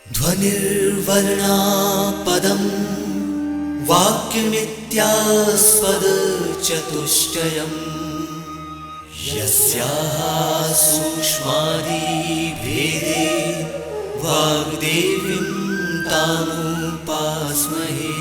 ध्वनिर्वर्णा पदं वाक्यमित्यास्पदचतुष्टयम् यस्याः सूक्ष्मादिभेदे वाग्देवीं तामुपास्महे।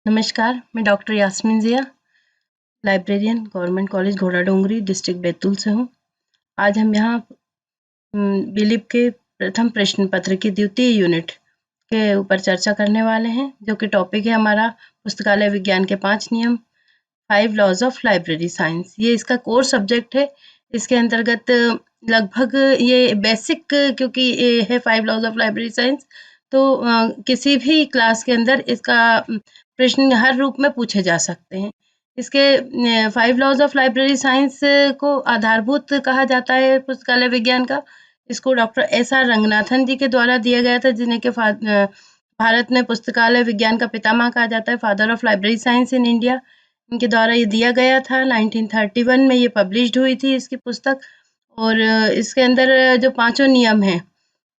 नमस्कार, मैं doctor Yasmin Zia, librarian, government college Ghoda Dongri, district Betul से हूँ। आज हम यहाँ बिलिप के प्रथम प्रश्न पत्र की द्वितीय यूनिट के ऊपर चर्चा करने वाले हैं, जो कि टॉपिक है हमारा पुस्तकालय विज्ञान के 5 नियम, 5 लॉज ऑफ लाइब्रेरी साइंस। ये इसका कोर सब्जेक्ट है। इसके अंतर्गत लगभग ये बेसिक, क्योंकि ये है 5 लॉज ऑफ लाइब्रेरी साइंस, तो किसी भी क्लास के अंदर इसका प्रश्न हर रूप में पूछे जा सकते हैं। इसके 5 लॉज ऑफ लाइब्रेरी साइंस को आधारभूत कहा जाता है पुस्तकालय विज्ञान का। इसको डॉक्टर एस.आर. रंगनाथन जी के द्वारा दिया गया था, जिन्हें के भारत में पुस्तकालय विज्ञान का पितामह कहा जाता है, father of library science in India. इनके द्वारा ये दिया गया था। 1931 में ये पब्लिश्ड हुई थी इसकी पुस्तक। और इसके अंदर जो पांचों नियम हैं,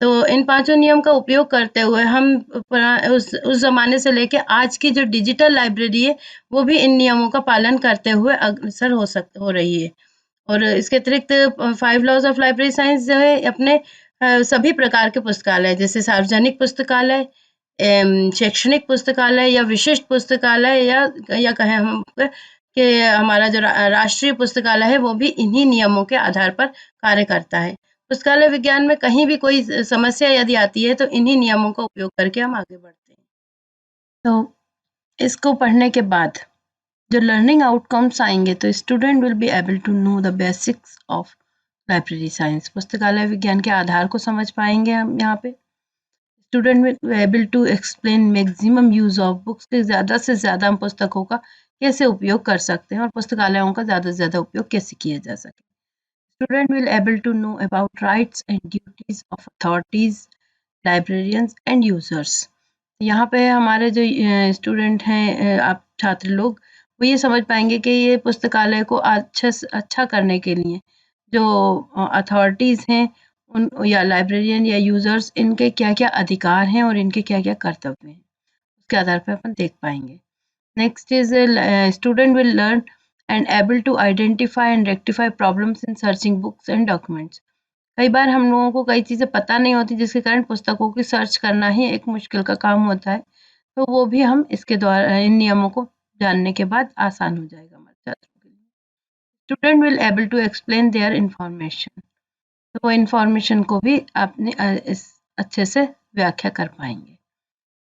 तो इन पांचों नियम का उपयोग करते हुए हम उस जमाने से लेके आज की जो डिजिटल लाइब्रेरी है, वो भी इन नियमों का पालन करते हुए अग्रसर हो रही है। और इसके अतिरिक्त 5 लॉज ऑफ लाइब्रेरी साइंस जो है अपने सभी प्रकार के पुस्तकालय, जैसे सार्वजनिक पुस्तकालय, शैक्षणिक पुस्तकालय या विशिष्ट पुस्तकालय, या कहें हम कि हमारा जो राष्ट्रीय पुस्तकालय है, वो भी इन्हीं नियमों के आधार पर कार्य करता है। पुस्तकालय विज्ञान में कहीं भी कोई समस्या यदि आती है, तो इन्हीं नियमों का उपयोग करके हम आगे बढ़ते हैं। तो इसको पढ़ने के बाद जो लर्निंग आउटकम्स आएंगे, तो student will be able to know the basics of library science. पुस्तकालय विज्ञान के आधार को समझ पाएंगे हम यहाँ पे। Student will able to explain maximum use of books, के ज़्यादा से ज़्यादा हम पुस्तकों का कैसे उपयोग कर सकते हैं और पुस्तकालयों का ज़्यादा से ज़्यादा उपयोग कैसे किया जा सके। Student will able to know about rights and duties of authorities, librarians and users। यहाँ पे हमारे जो स्टूडेंट हैं, आप छात्र लोग, वो ये समझ पाएंगे कि ये पुस्तकालय को अच्छा करने के लिए जो अथॉरिटीज़ हैं उन या लाइब्रेरियन या यूजर्स, इनके क्या-क्या अधिकार हैं और इनके क्या-क्या कर्तव्य हैं, उसके आधार पर अपन देख पाएंगे। Next is student will learn and able to identify and rectify problems in searching books and documents। कई बार हम लोगों को कई चीज़ें पता नहीं होती, जिसके कारण पुस्तकों की सर्च करना ही एक मुश्किल का काम होता है, तो वो भी हम इसके द्वारा, इन नियमों को जानने के बाद आसान हो जाएगा हमारे छात्रों के लिए। Student will able to explain their information, तो वो इंफॉर्मेशन को भी आपने इस अच्छे से व्याख्या कर पाएंगे।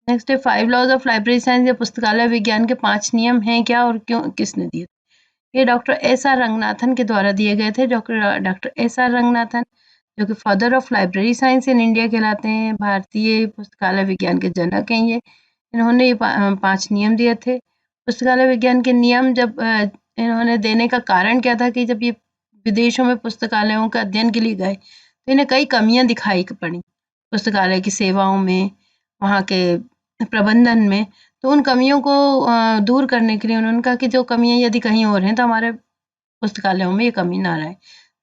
नेक्स्ट है 5 लॉज ऑफ लाइब्रेरी साइंस, या पुस्तकालय विज्ञान के 5 नियम हैं क्या और क्यों, किसने दिए? ये डॉक्टर एस.आर. रंगनाथन के द्वारा दिए गए थे। Doctor SR. रंगनाथन, जो कि father of library science in India कहलाते हैं, भारतीय पुस्तकालय विज्ञान के जनक हैं ये। इन्होंने ये 5 नियम दिए थे। पुस्तकालय विज्ञान के नियम जब इन्होंने देने का कारण क्या था कि जब ये विदेशों में पुस्तकालयों के अध्ययन के लिए गए, तो इन्हें कई कमियाँ दिखाई पड़ी पुस्तकालय की सेवाओं में, वहाँ के प्रबंधन में। तो उन कमियों को दूर करने के लिए उन्होंने कहा कि जो कमियाँ यदि कहीं और हैं, तो हमारे पुस्तकालयों में ये कमी ना रहे।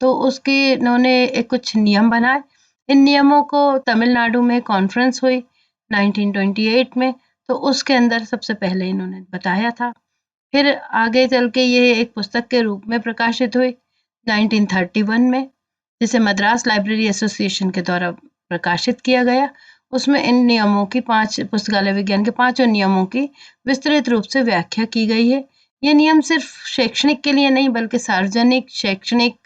तो उसके इन्होंने एक कुछ नियम बनाए। इन नियमों को तमिलनाडु में कॉन्फ्रेंस हुई 1928 में, तो उसके अंदर सबसे पहले इन्होंने बताया था। फिर आगे चल के ये एक पुस्तक के रूप में प्रकाशित हुई 1931 में, जिसे मद्रास लाइब्रेरी एसोसिएशन के द्वारा प्रकाशित किया गया। उसमें इन नियमों की पुस्तकालय विज्ञान के 5 नियमों की विस्तृत रूप से व्याख्या की गई है। ये नियम सिर्फ शैक्षणिक के लिए नहीं, बल्कि सार्वजनिक, शैक्षणिक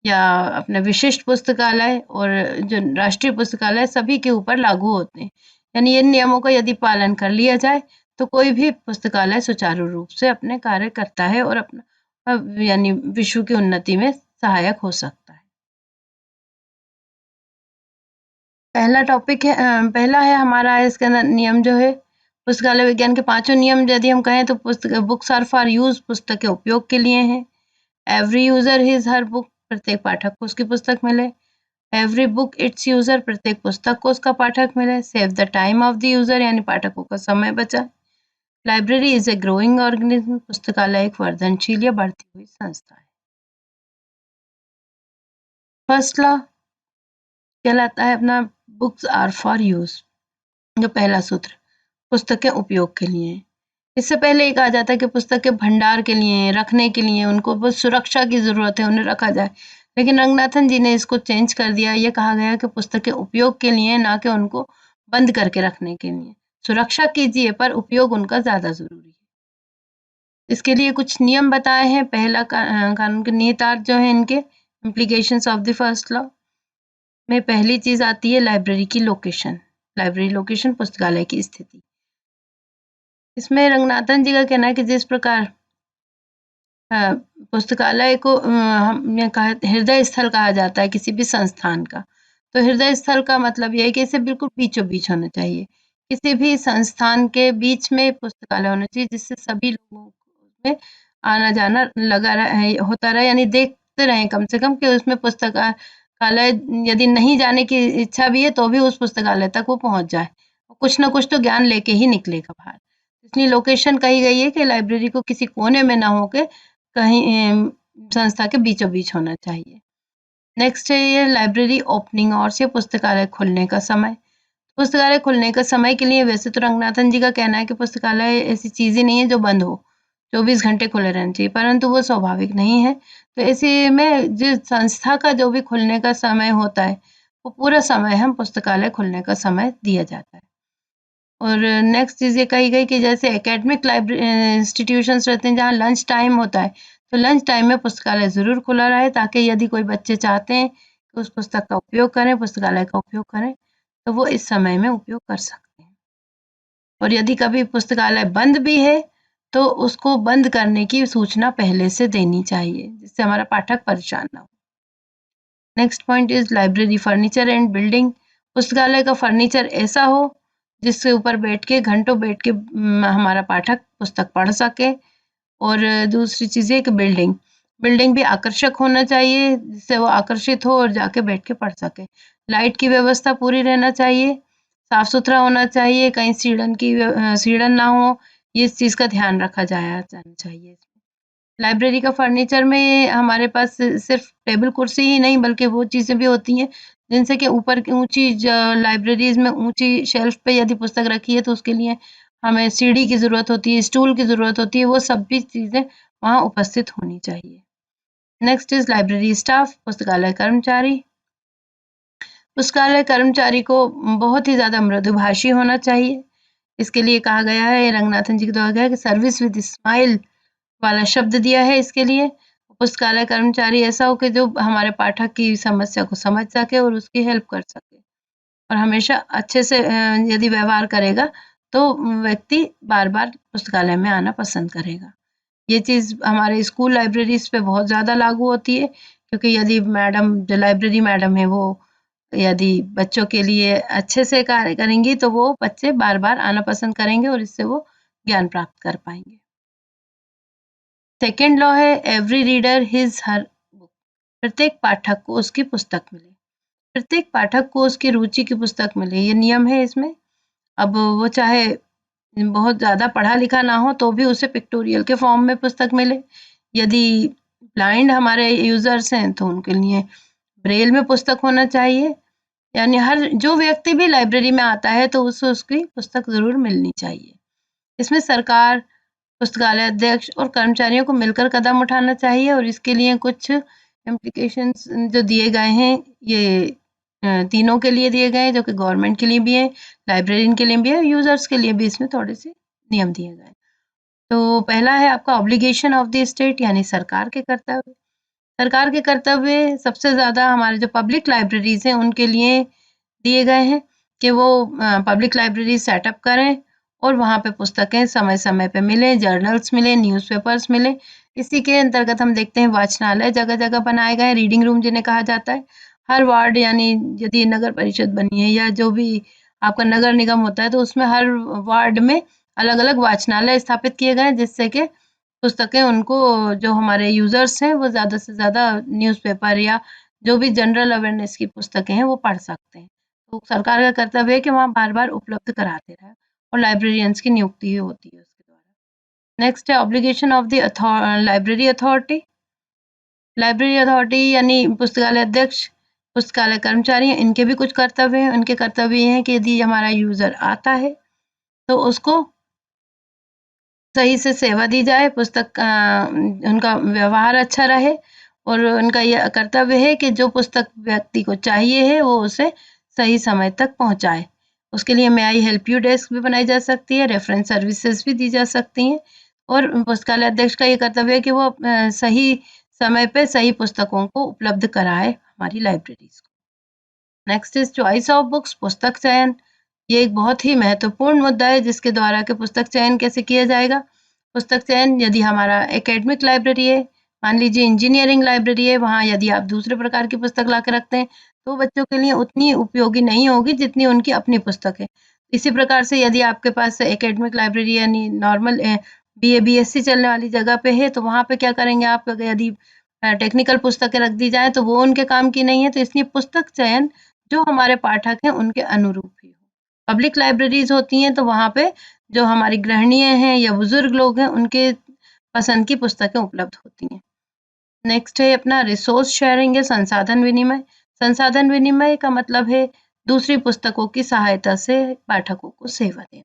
या अपने विशिष्ट पुस्तकालय और जो राष्ट्रीय पुस्तकालय, सभी के ऊपर लागू होते हैं। यानी इन नियमों का यदि पालन कर लिया जाए, तो कोई भी पुस्तकालय सुचारू रूप से अपने कार्य करता है और अपना यानी विश्व की उन्नति में सहायक हो सकता है। पहला है हमारा इसके अंदर नियम जो है, पुस्तकालय विज्ञान के 5 नियम यदि हम कहें, तो बुक्स आर फॉर यूज, पुस्तक के उपयोग के लिए हैं। Every user his her book, प्रत्येक पाठक को उसकी पुस्तक मिले। एवरी बुक इट्स यूजर, प्रत्येक पुस्तक को उसका पाठक मिले। Save the time of the user, यानी पाठकों का समय बचा। Library is a growing organism, पुस्तकालय एक वर्धनशील या बढ़ती हुई संस्था है। फर्स्ट लॉ कहलाता है अपना बुक्स आर फॉर यूज, जो पहला सूत्र पुस्तकें उपयोग के लिए है। इससे पहले ये कहा जाता है कि पुस्तकें भंडार के लिए, रखने के लिए, उनको बस सुरक्षा की जरूरत है, उन्हें रखा जाए। लेकिन रंगनाथन जी ने इसको चेंज कर दिया, ये कहा गया कि पुस्तकें उपयोग के लिए, ना कि उनको बंद करके रखने के लिए। सुरक्षा कीजिए पर उपयोग उनका ज्यादा जरूरी है। इसके लिए कुछ नियम बताए हैं। पहला कानून के निहितार्थ जो है इनके, implications of the first law में पहली चीज आती है लाइब्रेरी की लोकेशन। लाइब्रेरी लोकेशन, पुस्तकालय की स्थिति। इसमें रंगनाथन जी का कहना है कि जिस प्रकार पुस्तकालय को हमने कहा हृदय स्थल कहा जाता है किसी भी संस्थान का, तो हृदय स्थल का मतलब यह है कि इसे बिल्कुल बीचों बीच होना चाहिए। किसी भी संस्थान के बीच में पुस्तकालय होना चाहिए, जिससे सभी लोगों में आना जाना लगा रहे, होता रहे, यानी देखते रहे कम से कम कि उसमें पुस्तकालय यदि नहीं जाने की इच्छा भी है तो भी उस पुस्तकालय तक वो पहुंच जाए, कुछ ना कुछ तो ज्ञान लेके ही निकलेगा बाहर। इसलिए लोकेशन कही गई है कि लाइब्रेरी को किसी कोने में ना होके कहीं संस्था के बीचों बीच होना चाहिए। नेक्स्ट है ये लाइब्रेरी ओपनिंग आवर्स, या पुस्तकालय खुलने का समय। पुस्तकालय खुलने का समय के लिए वैसे तो रंगनाथन जी का कहना है कि पुस्तकालय ऐसी चीज ही नहीं है जो बंद हो, 24 घंटे खुले रहना चाहिए, परंतु वो स्वाभाविक नहीं है। तो ऐसे में जो संस्था का जो भी खुलने का समय होता है, वो पूरा समय हम पुस्तकालय खुलने का समय दिया जाता है। और नेक्स्ट चीज़ ये कही गई कि जैसे एकेडमिक लाइब्रेरी इंस्टीट्यूशंस रहते हैं जहाँ लंच टाइम होता है, तो लंच टाइम में पुस्तकालय ज़रूर खुला रहे, ताकि यदि कोई बच्चे चाहते हैं कि उस पुस्तक का उपयोग करें, पुस्तकालय का उपयोग करें, तो वो इस समय में उपयोग कर सकते हैं। और यदि कभी पुस्तकालय बंद भी है तो उसको बंद करने की सूचना पहले से देनी चाहिए, जिससे हमारा पाठक परेशान ना हो। Next point is library furniture and building. पुस्तकालय का फर्नीचर ऐसा हो जिसके ऊपर बैठ के घंटों बैठ के हमारा पाठक पुस्तक पढ़ सके। और दूसरी चीज़ है कि बिल्डिंग बिल्डिंग भी आकर्षक होना चाहिए, जिससे वो आकर्षित हो और जाके बैठ के पढ़ सके। लाइट की व्यवस्था पूरी रहना चाहिए, साफ सुथरा होना चाहिए, कहीं सीढ़न ना हो, ये इस चीज़ का ध्यान रखा जाना चाहिए। लाइब्रेरी का फर्नीचर में हमारे पास सिर्फ टेबल कुर्सी ही नहीं, बल्कि वो चीज़ें भी होती हैं जिनसे कि ऊपर की ऊंची लाइब्रेरीज में ऊंची शेल्फ पे यदि पुस्तक रखी है तो उसके लिए हमें सीढ़ी की ज़रूरत होती है, स्टूल की ज़रूरत होती है, वो सब भी चीज़ें वहाँ उपस्थित होनी चाहिए। नेक्स्ट इज लाइब्रेरी स्टाफ, पुस्तकालय कर्मचारी। पुस्तकालय कर्मचारी को बहुत ही ज़्यादा मृदुभाषी होना चाहिए। इसके लिए कहा गया है, रंगनाथन जी के द्वारा गया है कि सर्विस विद स्माइल वाला शब्द दिया है इसके लिए। पुस्तकालय कर्मचारी ऐसा हो कि जो हमारे पाठक की समस्या को समझ सके और उसकी हेल्प कर सके, और हमेशा अच्छे से यदि व्यवहार करेगा तो व्यक्ति बार बार पुस्तकालय में आना पसंद करेगा। ये चीज़ हमारे स्कूल लाइब्रेरीज पे बहुत ज़्यादा लागू होती है, क्योंकि यदि मैडम जो लाइब्रेरी मैडम है वो यदि बच्चों के लिए अच्छे से कार्य करेंगी तो वो बच्चे बार बार आना पसंद करेंगे और इससे वो ज्ञान प्राप्त कर पाएंगे। सेकेंड लॉ है every reader his her book, प्रत्येक पाठक को उसकी पुस्तक मिले, प्रत्येक पाठक को उसकी रुचि की पुस्तक मिले, ये नियम है इसमें। अब वो चाहे बहुत ज़्यादा पढ़ा लिखा ना हो तो भी उसे पिक्टोरियल के फॉर्म में पुस्तक मिले। यदि ब्लाइंड हमारे यूजर्स हैं तो उनके लिए ब्रेल में पुस्तक होना चाहिए, यानी हर जो व्यक्ति भी लाइब्रेरी में आता है तो उसे उसकी पुस्तक ज़रूर मिलनी चाहिए। इसमें सरकार, पुस्तकालय अध्यक्ष और कर्मचारियों को मिलकर कदम उठाना चाहिए, और इसके लिए कुछ इम्प्लीकेशंस जो दिए गए हैं, ये तीनों के लिए दिए गए हैं, जो कि गवर्नमेंट के लिए भी है, लाइब्रेरियन के लिए भी है, यूजर्स के लिए भी इसमें थोड़े से नियम दिए गए हैं। तो पहला है आपका ऑब्लिगेशन ऑफ द स्टेट, यानी सरकार के कर्तव्य। सरकार के कर्तव्य सबसे ज़्यादा हमारे जो पब्लिक लाइब्रेरीज हैं उनके लिए दिए गए हैं कि वो पब्लिक लाइब्रेरी सेटअप करें और वहाँ पे पुस्तकें समय समय पे मिलें, जर्नल्स मिलें, न्यूज़पेपर्स मिलें। इसी के अंतर्गत हम देखते हैं वाचनालय जगह जगह बनाए गए, रीडिंग रूम जिन्हें कहा जाता है। हर वार्ड, यानी यदि नगर परिषद बनी है या जो भी आपका नगर निगम होता है तो उसमें हर वार्ड में अलग अलग वाचनालय स्थापित किए गए हैं, जिससे कि पुस्तकें उनको, जो हमारे यूजर्स हैं, वो ज़्यादा से ज़्यादा न्यूज़पेपर या जो भी जनरल अवेयरनेस की पुस्तकें हैं वो पढ़ सकते हैं। तो सरकार का कर्तव्य है कि वहाँ बार-बार उपलब्ध कराते रहें और लाइब्रेरियंस की नियुक्ति होती है उसके द्वारा। नेक्स्ट है obligation of the library authority. Library authority यानी पुस्तकालय अध्यक्ष, पुस्तकालय कर्मचारी, इनके भी कुछ कर्तव्य हैं। उनके कर्तव्य ये हैं कि यदि हमारा यूज़र आता है तो उसको सही से सेवा दी जाए, उनका व्यवहार अच्छा रहे और उनका यह कर्तव्य है कि जो पुस्तक व्यक्ति को चाहिए है वो उसे सही समय तक पहुँचाए। उसके लिए मे आई हेल्प यू डेस्क भी बनाई जा सकती है, रेफ़रेंस सर्विसेज़ भी दी जा सकती हैं और पुस्तकालय अध्यक्ष का ये कर्तव्य है कि वो सही समय पे सही पुस्तकों को उपलब्ध कराए हमारी लाइब्रेरीज़ को। Next is choice of books, पुस्तक चयन। ये एक बहुत ही महत्वपूर्ण मुद्दा है जिसके द्वारा कि पुस्तक चयन कैसे किया जाएगा। पुस्तक चयन यदि हमारा एकेडमिक लाइब्रेरी है, मान लीजिए इंजीनियरिंग लाइब्रेरी है, वहाँ यदि आप दूसरे प्रकार की पुस्तक ला के रखते हैं, तो बच्चों के लिए उतनी उपयोगी नहीं होगी जितनी उनकी अपनी पुस्तक है। इसी प्रकार से यदि आपके पास एकेडमिक लाइब्रेरी यानी नॉर्मल बीए, बीएससी चलने वाली जगह पे है, तो वहाँ पे क्या करेंगे आप यदि टेक्निकल पुस्तकें रख दी जाएँ, तो वो उनके काम की नहीं है, तो इसलिए पुस्तक चयन जो हमारे पाठक हैं, उनके अनुरूप ही हो। पब्लिक लाइब्रेरीज़ होती हैं, तो वहाँ पे जो हमारी गृहिणीएँ हैं या बुज़ुर्ग लोग हैं, उनके पसंद की पुस्तकें उपलब्ध होती हैं। नेक्स्ट है अपना रिसोर्स शेयरिंग या संसाधन विनिमय। संसाधन विनिमय का मतलब है दूसरी पुस्तकों की सहायता से पाठकों को सेवा देना।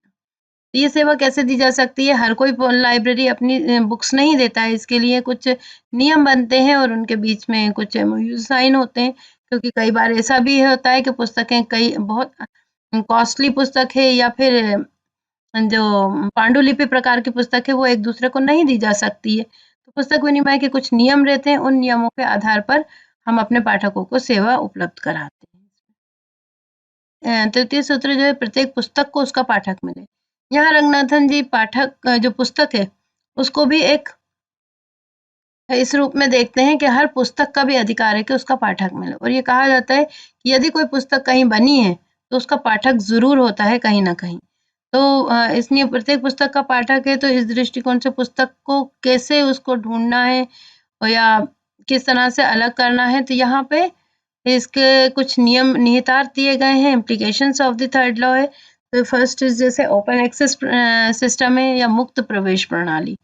तो ये सेवा कैसे दी जा सकती है? हर कोई लाइब्रेरी अपनी बुक्स नहीं देता है, इसके लिए कुछ नियम बनते हैं और उनके बीच में कुछ एमओयू साइन होते हैं, क्योंकि कई बार ऐसा भी होता है कि पुस्तकें कई बहुत कॉस्टली पुस्तक है या फिर जो पांडुलिपि प्रकार की पुस्तक है वो एक दूसरे को नहीं दी जा सकती है। तो पुस्तक विनिमय के कुछ नियम रहते हैं, उन नियमों के आधार पर हम अपने पाठकों को सेवा उपलब्ध कराते हैं। तृतीय सूत्र जो है प्रत्येक पुस्तक को उसका पाठक मिले। यहाँ रंगनाथन जी पाठक जो पुस्तक है उसको भी एक इस रूप में देखते हैं कि हर पुस्तक का भी अधिकार है कि उसका पाठक मिले और ये कहा जाता है कि यदि कोई पुस्तक कहीं बनी है तो उसका पाठक ज़रूर होता है कहीं न कहीं। तो इसलिए प्रत्येक पुस्तक का पाठक है तो इस दृष्टिकोण से पुस्तक को कैसे उसको ढूँढना है और या किस तरह से अलग करना है, तो यहाँ पे इसके कुछ नियम निहितार्थ दिए गए हैं। Implications of the third law है। तो फर्स्ट इज़ जैसे ओपन एक्सेस सिस्टम है या मुक्त प्रवेश प्रणाली।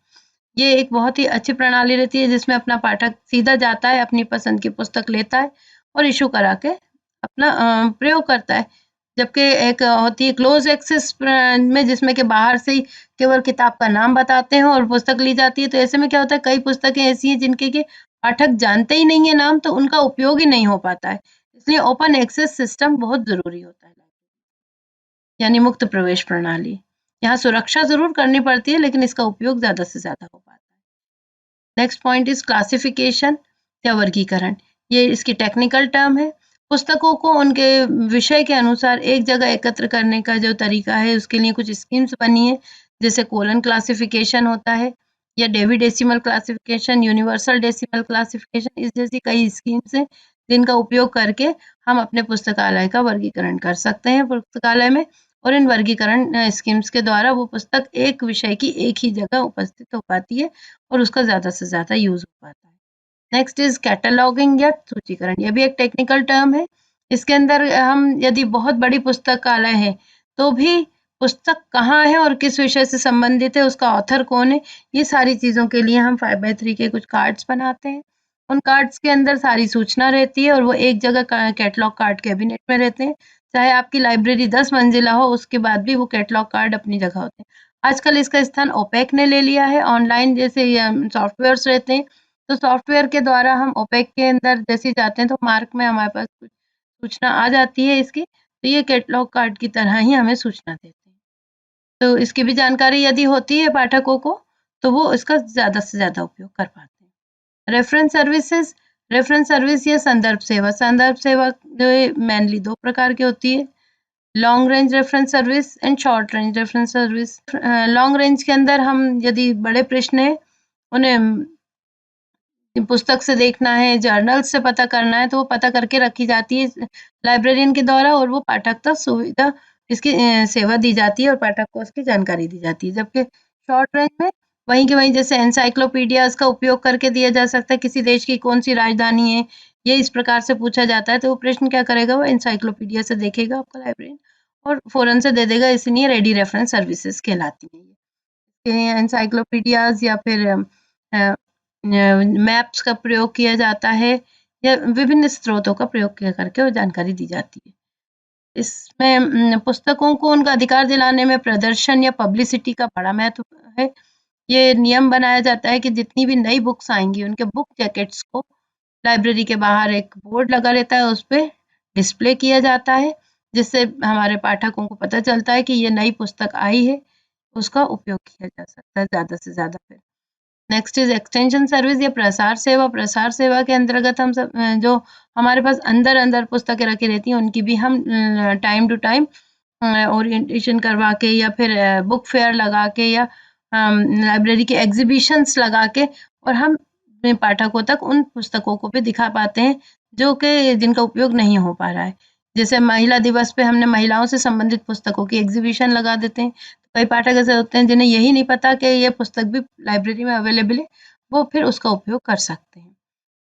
ये एक बहुत ही अच्छी प्रणाली रहती है जिसमें अपना पाठक सीधा जाता है, अपनी पसंद की पुस्तक लेता है और इश्यू करा के अपना प्रयोग करता है। जबकि एक होती है क्लोज़ एक्सेस में जिसमें कि बाहर से ही केवल किताब का नाम बताते हैं और पुस्तक ली जाती है। तो ऐसे में क्या होता है कई पुस्तकें ऐसी हैं जिनके कि पाठक जानते ही नहीं है नाम, तो उनका उपयोग ही नहीं हो पाता है। इसलिए ओपन एक्सेस सिस्टम बहुत ज़रूरी होता है। यानी मुक्त प्रवेश प्रणाली। यहाँ सुरक्षा ज़रूर करनी पड़ती है लेकिन इसका उपयोग ज़्यादा से ज़्यादा हो पाता है। नेक्स्ट पॉइंट इज़ क्लासिफिकेशन या वर्गीकरण। ये इसकी टेक्निकल टर्म है। पुस्तकों को उनके विषय के अनुसार एक जगह एकत्र करने का जो तरीका है उसके लिए कुछ स्कीम्स बनी है, जैसे कोलन क्लासिफिकेशन होता है या Dewey decimal classification, universal decimal classification, इस जैसी कई स्कीम्स हैं जिनका उपयोग करके हम अपने पुस्तकालय का वर्गीकरण कर सकते हैं पुस्तकालय में और इन वर्गीकरण स्कीम्स के द्वारा वो पुस्तक एक विषय की एक ही जगह उपस्थित हो पाती है और उसका ज़्यादा से ज़्यादा यूज़ हो पाता है। नेक्स्ट इज़ कैटलॉगिंग या सूचीकरण। ये भी एक टेक्निकल टर्म है। इसके अंदर हम यदि बहुत बड़ी पुस्तकालय है, तो भी पुस्तक कहाँ है और किस विषय से संबंधित है, उसका ऑथर कौन है, ये सारी चीज़ों के लिए हम 5x3 के कुछ कार्ड्स बनाते हैं। उन कार्ड्स के अंदर सारी सूचना रहती है और वो एक जगह कैटलॉग कार्ड कैबिनेट में रहते हैं। चाहे आपकी लाइब्रेरी 10 मंजिला हो, उसके बाद भी वो कैटलॉग कार्ड अपनी जगह होते हैं। आजकल इसका स्थान ओपेक ने ले लिया है। ऑनलाइन जैसे सॉफ्टवेयर्स रहते हैं, तो सॉफ्टवेयर के द्वारा हम ओपेक के अंदर जैसे ही जाते हैं तो मार्क में हमारे पास कुछ सूचना आ जाती है इसकी, तो ये कैटलॉग कार्ड की तरह ही हमें सूचना देते हैं। तो इसकी भी जानकारी यदि होती है पाठकों को, तो वो इसका ज़्यादा से ज़्यादा उपयोग कर पाते हैं। रेफ़रेंस सर्विसेज़, रेफ़रेंस सर्विस या संदर्भ सेवा। संदर्भ सेवा जो है मेनली 2 प्रकार की होती है, long range reference service and short range reference service. Long range के अंदर हम यदि बड़े प्रश्न हैं, उन्हें पुस्तक से देखना है, जर्नल से पता करना है, तो वो पता करके रखी जाती है लाइब्रेरियन के द्वारा और वो पाठक तक सुविधा इसकी सेवा दी जाती है और पाठक को उसकी जानकारी दी जाती है। जबकि शॉर्ट रेंज में वहीं के वहीं जैसे एनसाइक्लोपीडियाज़ का उपयोग करके दिया जा सकता है, किसी देश की कौन-सी राजधानी है ये इस प्रकार से पूछा जाता है तो वो प्रश्न क्या करेगा, वो एनसाइक्लोपीडिया से देखेगा आपका लाइब्रेरियन और फ़ौरन से दे देगा, इसलिए रेडी रेफरेंस सर्विसेज़ कहलाती हैं ये। एनसाइक्लोपीडियाज़ या फिर मैप्स का प्रयोग किया जाता है या विभिन्न स्रोतों का प्रयोग किया करके वो जानकारी दी जाती है। इसमें पुस्तकों को उनका अधिकार दिलाने में प्रदर्शन या पब्लिसिटी का बड़ा महत्व है। ये नियम बनाया जाता है कि जितनी भी नई बुक्स आएँगी, उनके बुक जैकेट्स को लाइब्रेरी के बाहर एक बोर्ड लगा रहता है, उस पे डिस्प्ले किया जाता है, जिससे हमारे पाठकों को पता चलता है कि ये नई पुस्तक आई है, उसका उपयोग किया जा सकता है ज़्यादा से ज़्यादा फिर। नेक्स्ट इज़ एक्सटेंशन सर्विस या प्रसार सेवा। प्रसार सेवा के अंतर्गत हम सब जो हमारे पास अंदर-अंदर पुस्तकें रखी रहती हैं, उनकी भी हम टाइम टू टाइम ओरिएंटेशन करवा के या फिर बुक फेयर लगा के या लाइब्रेरी के एग्ज़िबिशन्स लगा के और हम अपने पाठकों तक उन पुस्तकों को भी दिखा पाते हैं, जो कि जिनका उपयोग नहीं हो पा रहा है। जैसे महिला दिवस पे हमने महिलाओं से संबंधित पुस्तकों की एग्ज़िबिशन लगा देते हैं। कई पाठक ऐसे होते हैं जिन्हें यही नहीं पता कि ये पुस्तक भी लाइब्रेरी में अवेलेबल है, वो फिर उसका उपयोग कर सकते हैं।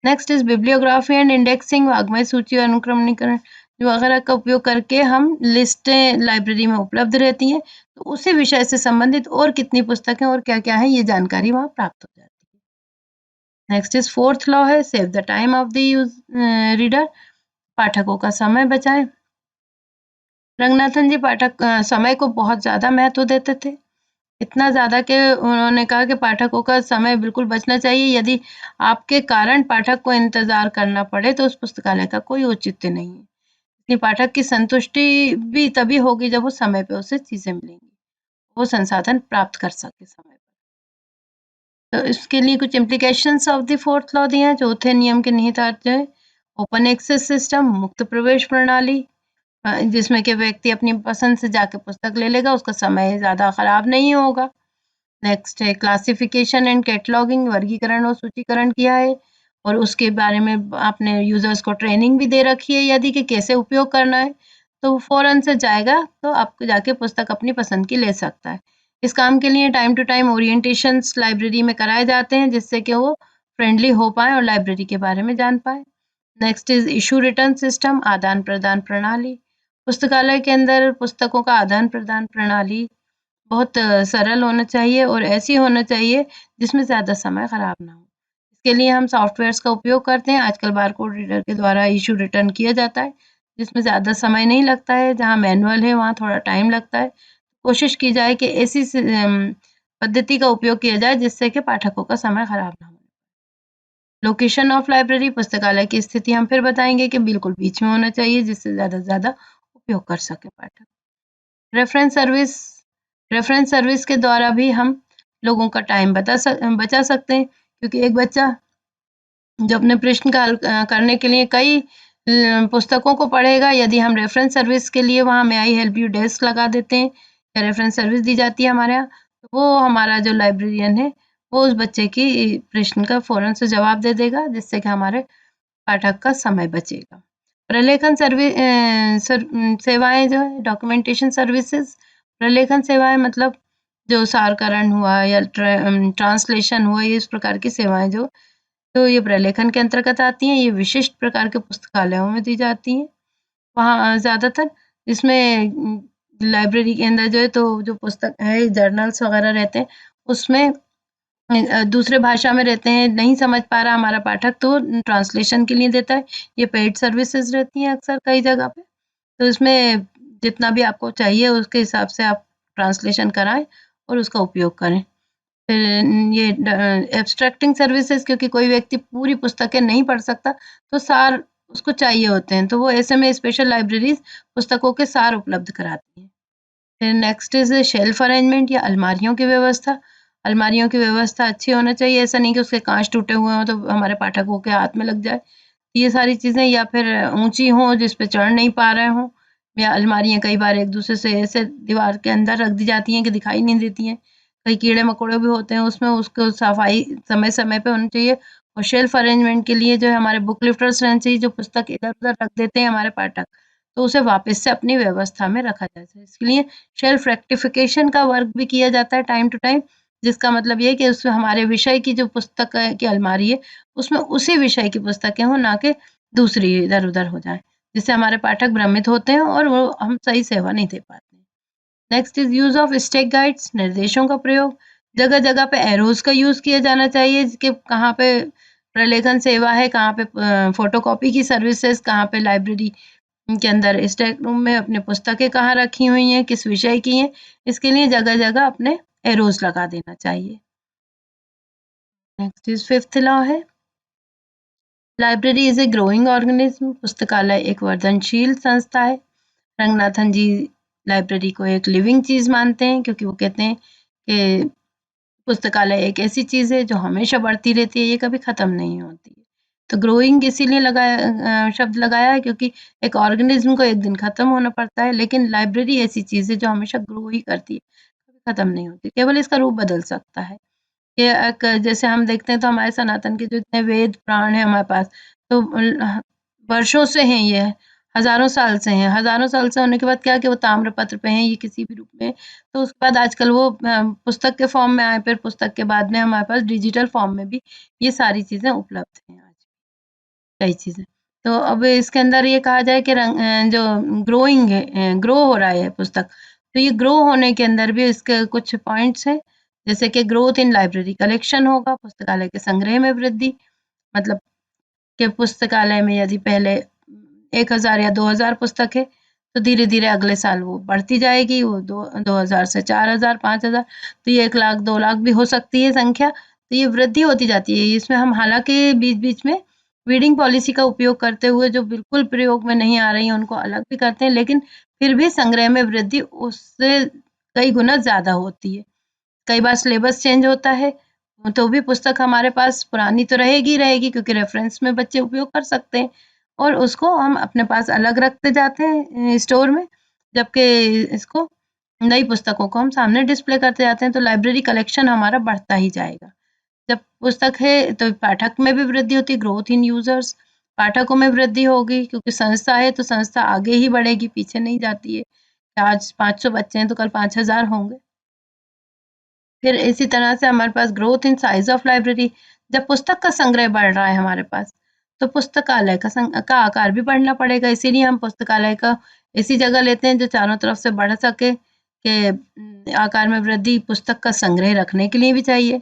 Next is bibliography and indexing, वाग्मय सूची और अनुक्रमणीकरण वगैरह का उपयोग करके हम लिस्टें लाइब्रेरी में उपलब्ध रहती हैं, तो उसी विषय से संबंधित और कितनी पुस्तकें और क्या-क्या हैं, ये जानकारी वहाँ प्राप्त हो जाती है। नेक्स्ट इज़ फोर्थ लॉ है save the time of the reader, पाठकों का समय बचाएँ। रंगनाथन जी पाठक समय को बहुत ज़्यादा महत्व देते थे। इतना ज़्यादा कि उन्होंने कहा कि पाठकों का समय बिल्कुल बचना चाहिए। यदि आपके कारण पाठक को इंतज़ार करना पड़े तो उस पुस्तकालय का कोई औचित्य नहीं है। इसलिए पाठक की संतुष्टि भी तभी होगी जब वो समय पे उसे चीज़ें मिलेंगी। वो संसाधन प्राप्त कर सके समय पर। तो इसके लिए कुछ implications of the fourth law दिए हैं। चौथे नियम के निहितार्थ जो है ओपन एक्सेस सिस्टम, मुक्त प्रवेश प्रणाली, जिसमें कि व्यक्ति अपनी पसंद से जाके पुस्तक ले लेगा, उसका समय ज़्यादा खराब नहीं होगा। नेक्स्ट है क्लासिफिकेशन एंड कैटलॉगिंग, वर्गीकरण और सूचीकरण किया है और उसके बारे में आपने यूजर्स को ट्रेनिंग भी दे रखी है यदि कि कैसे उपयोग करना है, तो वो फ़ौरन से जाएगा तो आपको जाके पुस्तक अपनी पसंद की ले सकता है। इस काम के लिए time to time orientations library में कराए जाते हैं जिससे कि वो फ्रेंडली हो पाएँ और लाइब्रेरी के बारे में जान पाएँ। Next is issue return system, आदान-प्रदान प्रणाली। पुस्तकालय के अंदर पुस्तकों का आदान-प्रदान प्रणाली बहुत सरल होना चाहिए और ऐसी होना चाहिए जिसमें ज़्यादा समय ख़राब ना हो। इसके लिए हम सॉफ्टवेयर्स का उपयोग करते हैं। आजकल बारकोड रीडर के द्वारा इश्यू रिटर्न किया जाता है, जिसमें ज़्यादा समय नहीं लगता है। जहाँ मैनुअल है वहाँ थोड़ा टाइम लगता है। कोशिश की जाए कि ऐसी पद्धति का उपयोग किया जाए जिससे कि पाठकों का समय ख़राब ना हो। लोकेशन ऑफ लाइब्रेरी, पुस्तकालय की स्थिति हम फिर बताएँगे कि बिल्कुल बीच में होना चाहिए जिससे ज़्यादा से ज़्यादा उपयोग कर सकें पाठक। रेफ़रेंस सर्विस, रेफ़रेंस सर्विस के द्वारा भी हम लोगों का टाइम बचा सकते हैं क्योंकि एक बच्चा जो अपने प्रश्न का हल करने के लिए कई पुस्तकों को पढ़ेगा, यदि हम रेफ़रेंस सर्विस के लिए वहाँ मे आई हेल्प यू डेस्क लगा देते हैं या रेफ़रेंस सर्विस दी जाती है हमारे यहाँ, तो वो हमारा जो लाइब्रेरियन है, वो उस बच्चे की प्रश्न का फ़ौरन से जवाब दे देगा, जिससे कि हमारे पाठक का समय बचेगा। प्रलेखन सेवाएँ जो है डॉक्यूमेंटेशन सर्विसेज़, प्रलेखन सेवाएँ मतलब जो सारकरण हुआ या ट्रांसलेशन हुआ, ये इस प्रकार की सेवाएँ जो तो ये प्रलेखन के अंतर्गत आती हैं। ये विशिष्ट प्रकार के पुस्तकालयों में दी जाती हैं। वहाँ ज़्यादातर इसमें लाइब्रेरी के अंदर जो है तो जो पुस्तक है, जर्नल्स वगैरह रहते हैं, उसमें दूसरे भाषा में रहते हैं, नहीं समझ पा रहा हमारा पाठक तो ट्रांसलेशन के लिए देता है। ये पेड सर्विसेज़ रहती हैं अक्सर कई जगह पे। तो इसमें जितना भी आपको चाहिए उसके हिसाब से आप ट्रांसलेशन कराएँ और उसका उपयोग करें। फिर ये एब्स्ट्रैक्टिंग सर्विसेज़, क्योंकि कोई व्यक्ति पूरी पुस्तकें नहीं पढ़ सकता, तो सार उसको चाहिए होते हैं, तो वो ऐसे में स्पेशल लाइब्रेरीज़ पुस्तकों के सार उपलब्ध कराती हैं। फिर नेक्स्ट इज़ शेल्फ अरेंजमेंट या अलमारियों की व्यवस्था। अलमारियों की व्यवस्था अच्छी होना चाहिए, ऐसा नहीं कि उसके काँच टूटे हुए हों तो हमारे पाठकों के हाथ में लग जाए। ये सारी चीज़ें या फिर ऊँची हों जिस पे चढ़ नहीं पा रहे हों, या अलमारियाँ कई बार एक-दूसरे से ऐसे दीवार के अंदर रख दी जाती हैं कि दिखाई नहीं देती हैं। कई कीड़े-मकोड़े भी होते हैं उसमें, उसको सफाई समय-समय पे होनी चाहिए। और शेल्फ अरेंजमेंट के लिए जो है हमारे बुक लिफ्टर्स रहने चाहिए, जो पुस्तक इधर-उधर रख देते हैं हमारे पाठक, तो उसे वापस से अपनी व्यवस्था में रखा जाए। इसके लिए शेल्फ रेक्टिफिकेशन का वर्क भी किया जाता है टाइम टू टाइम, जिसका मतलब ये है कि उसमें हमारे विषय की जो पुस्तक की अलमारी है, उसमें उसी विषय की पुस्तकें हों, ना कि दूसरी इधर उधर हो जाए, जिससे हमारे पाठक भ्रमित होते हैं और वो हम सही सेवा नहीं दे पाते। Next is use of stack guides, निर्देशों का प्रयोग। जगह जगह पे एरोज का यूज किया जाना चाहिए कि कहाँ पे प्रलेखन सेवा है, कहाँ पे फोटोकॉपी की सर्विसेज, कहाँ पे लाइब्रेरी के अंदर स्टैक रूम में अपने पुस्तकें कहाँ रखी हुई हैं, किस विषय की हैं, इसके लिए जगह जगह अपने एरोज लगा देना चाहिए। नेक्स्ट इज फिफ्थ लॉ है, library is a growing organism, पुस्तकालय एक वर्धनशील संस्था है। रंगनाथन जी लाइब्रेरी को एक लिविंग चीज मानते हैं, क्योंकि वो कहते हैं कि पुस्तकालय एक ऐसी चीज है जो हमेशा बढ़ती रहती है, ये कभी खत्म नहीं होती है। तो ग्रोइंग इसीलिए लगाया शब्द लगाया है, क्योंकि एक ऑर्गेनिज्म को एक दिन खत्म होना पड़ता है, लेकिन लाइब्रेरी ऐसी चीज है जो हमेशा ग्रो ही करती है, कभी खत्म नहीं होती, केवल इसका रूप बदल सकता है। ये एक जैसे हम देखते हैं तो हमारे सनातन के जो इतने वेद पुराण है हमारे पास, तो वर्षों से हैं, ये हजारों साल से हैं। हजारों साल से होने के बाद क्या कि वो ताम्रपत्र पे हैं, ये किसी भी रूप में, तो उसके बाद आजकल वो पुस्तक के फॉर्म में आए, फिर पुस्तक के बाद में हमारे पास डिजिटल फॉर्म में भी ये सारी चीजें उपलब्ध हैं आज, कई चीजें। तो अब इसके अंदर ये कहा जाए कि जो ग्रोइंग है, ग्रो हो रहा है पुस्तक, तो ये ग्रो होने के अंदर भी इसके कुछ पॉइंट्स हैं, जैसे कि ग्रोथ इन लाइब्रेरी कलेक्शन होगा, पुस्तकालय के संग्रह में वृद्धि, मतलब कि पुस्तकालय में यदि पहले 1000 या 2000 पुस्तक है, तो धीरे धीरे अगले साल वो बढ़ती जाएगी, वो 2000 से 4000 5000, तो ये 1 लाख 2 लाख भी हो सकती है संख्या, तो ये वृद्धि होती जाती है। इसमें हम हालांकि बीच बीच में रीडिंग पॉलिसी का उपयोग करते हुए जो बिल्कुल प्रयोग में नहीं आ रही हैं उनको अलग भी करते हैं, लेकिन फिर भी संग्रह में वृद्धि उससे कई गुना ज्यादा होती है। कई बार सिलेबस चेंज होता है, तो भी पुस्तक हमारे पास पुरानी तो रहेगी ही रहेगी, क्योंकि रेफरेंस में बच्चे उपयोग कर सकते हैं, और उसको हम अपने पास अलग रखते जाते हैं स्टोर में, जबकि इसको नई पुस्तकों को हम सामने डिस्प्ले करते जाते हैं, तो लाइब्रेरी कलेक्शन हमारा बढ़ता ही जाएगा। जब पुस्तक है तो पाठक में भी वृद्धि होती है, ग्रोथ इन यूजर्स, पाठकों में वृद्धि होगी, क्योंकि संस्था है तो संस्था आगे ही बढ़ेगी, पीछे नहीं जाती है। आज 500 बच्चे हैं तो कल 5000 होंगे। फिर इसी तरह से हमारे पास growth in size of library, जब पुस्तक का संग्रह बढ़ रहा है हमारे पास, तो पुस्तकालय का आकार भी बढ़ना पड़ेगा, इसीलिए हम पुस्तकालय का ऐसी जगह लेते हैं जो चारों तरफ से बढ़ सके, कि आकार में वृद्धि पुस्तक का संग्रह रखने के लिए भी चाहिए,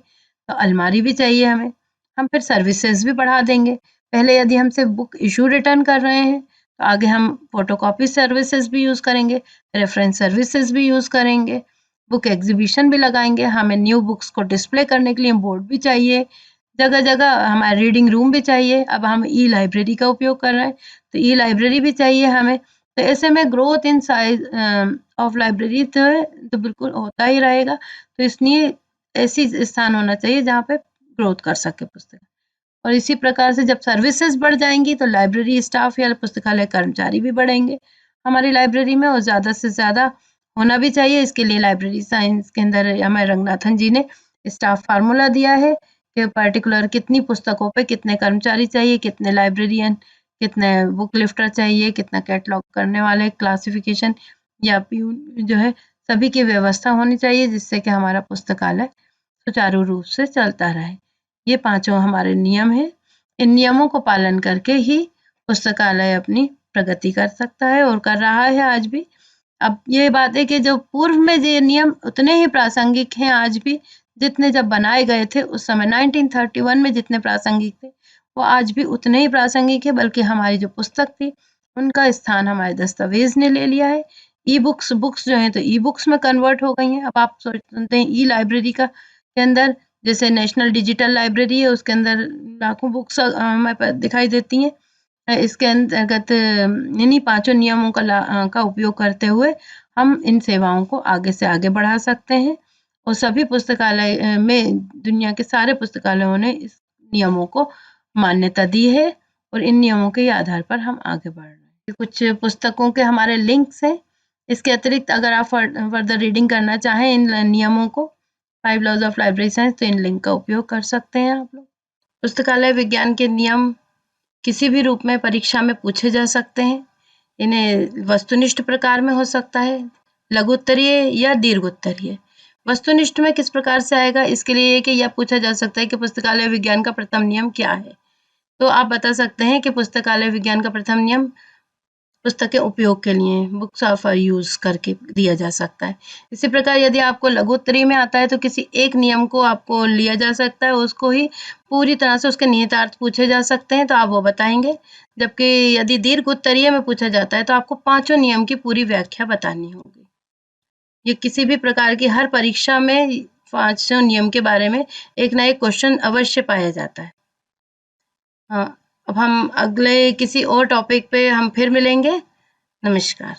तो अलमारी भी चाहिए हमें। हम फिर सर्विसेज भी बढ़ा देंगे, पहले यदि हम सिर्फ बुक इशू रिटर्न कर रहे हैं, तो आगे हम फोटोकॉपी सर्विसेज भी यूज करेंगे, रेफरेंस सर्विसेज भी यूज करेंगे, बुक एग्जीबिशन भी लगाएंगे, हमें न्यू बुक्स को डिस्प्ले करने के लिए बोर्ड भी चाहिए, जगह जगह हमारा रीडिंग रूम भी चाहिए। अब हम ई लाइब्रेरी का उपयोग कर रहे हैं, तो ई लाइब्रेरी भी चाहिए हमें। तो ऐसे में growth in size of library तो बिल्कुल होता ही रहेगा, तो इसलिए ऐसी स्थान होना चाहिए जहाँ पे ग्रोथ कर सके पुस्तक। और इसी प्रकार से जब सर्विसेज बढ़ जाएंगी तो लाइब्रेरी स्टाफ या पुस्तकालय कर्मचारी भी बढ़ेंगे हमारी लाइब्रेरी में, और ज़्यादा से ज़्यादा होना भी चाहिए। इसके लिए लाइब्रेरी साइंस के अंदर हमारे रंगनाथन जी ने स्टाफ फार्मूला दिया है कि पर्टिकुलर कितनी पुस्तकों पे कितने कर्मचारी चाहिए, कितने लाइब्रेरियन, कितने बुक लिफ्टर चाहिए, कितना कैटलॉग करने वाले, क्लासिफिकेशन या प्यून जो है, सभी की व्यवस्था होनी चाहिए, जिससे कि हमारा पुस्तकालय सुचारू रूप से चलता रहे। ये पांचों हमारे नियम हैं, इन नियमों को पालन करके ही पुस्तकालय अपनी प्रगति कर सकता है और कर रहा है आज भी। अब ये बात है कि जो पूर्व में ये नियम उतने ही प्रासंगिक हैं आज भी, जितने जब बनाए गए थे उस समय 1931 में जितने प्रासंगिक थे, वो आज भी उतने ही प्रासंगिक है, बल्कि हमारी जो पुस्तक थी उनका स्थान हमारे दस्तावेज ने ले लिया है। ई बुक्स जो हैं तो ई बुक्स में कन्वर्ट हो गई हैं। अब आप सोचते हैं ई लाइब्रेरी का के अंदर, जैसे नेशनल डिजिटल लाइब्रेरी है उसके अंदर लाखों बुक्स हमें दिखाई देती हैं। इसके अंतर्गत इन्हीं पांचों नियमों का उपयोग करते हुए हम इन सेवाओं को आगे से आगे बढ़ा सकते हैं, और सभी पुस्तकालय में दुनिया के सारे पुस्तकालयों ने इस नियमों को मान्यता दी है, और इन नियमों के आधार पर हम आगे बढ़ रहे हैं। कुछ पुस्तकों के हमारे लिंक्स हैं। इसके अतिरिक्त अगर आप फर्दर रीडिंग करना चाहें इन नियमों को, 5 लॉज ऑफ लाइब्रेरी साइंस, तो इन लिंक का उपयोग कर सकते हैं आप लोग। पुस्तकालय विज्ञान के नियम किसी भी रूप में परीक्षा में पूछे जा सकते हैं। इन्हें वस्तुनिष्ठ प्रकार में हो सकता है, लघु उत्तरीय या दीर्घ उत्तरीय। वस्तुनिष्ठ में किस प्रकार से आएगा, इसके लिए कि यह पूछा जा सकता है कि पुस्तकालय विज्ञान का प्रथम नियम क्या है। तो आप बता सकते हैं कि पुस्तकालय विज्ञान का प्रथम नियम पुस्तकें उपयोग के लिए, बुक्स आर फॉर यूज़ करके दिया जा सकता है। इसी प्रकार यदि आपको लघुत्तरी में आता है तो किसी एक नियम को आपको लिया जा सकता है, उसको ही पूरी तरह से उसके निहितार्थ पूछे जा सकते हैं, तो आप वो बताएँगे। जबकि यदि दीर्घ उत्तरीय में पूछा जाता है तो आपको पाँचों नियम की पूरी व्याख्या बतानी होगी। ये किसी भी प्रकार की हर परीक्षा में पाँचों नियम के बारे में एक ना एक क्वेश्चन अवश्य पाया जाता है। हाँ, अब हम अगले किसी और टॉपिक पे हम फिर मिलेंगे। नमस्कार।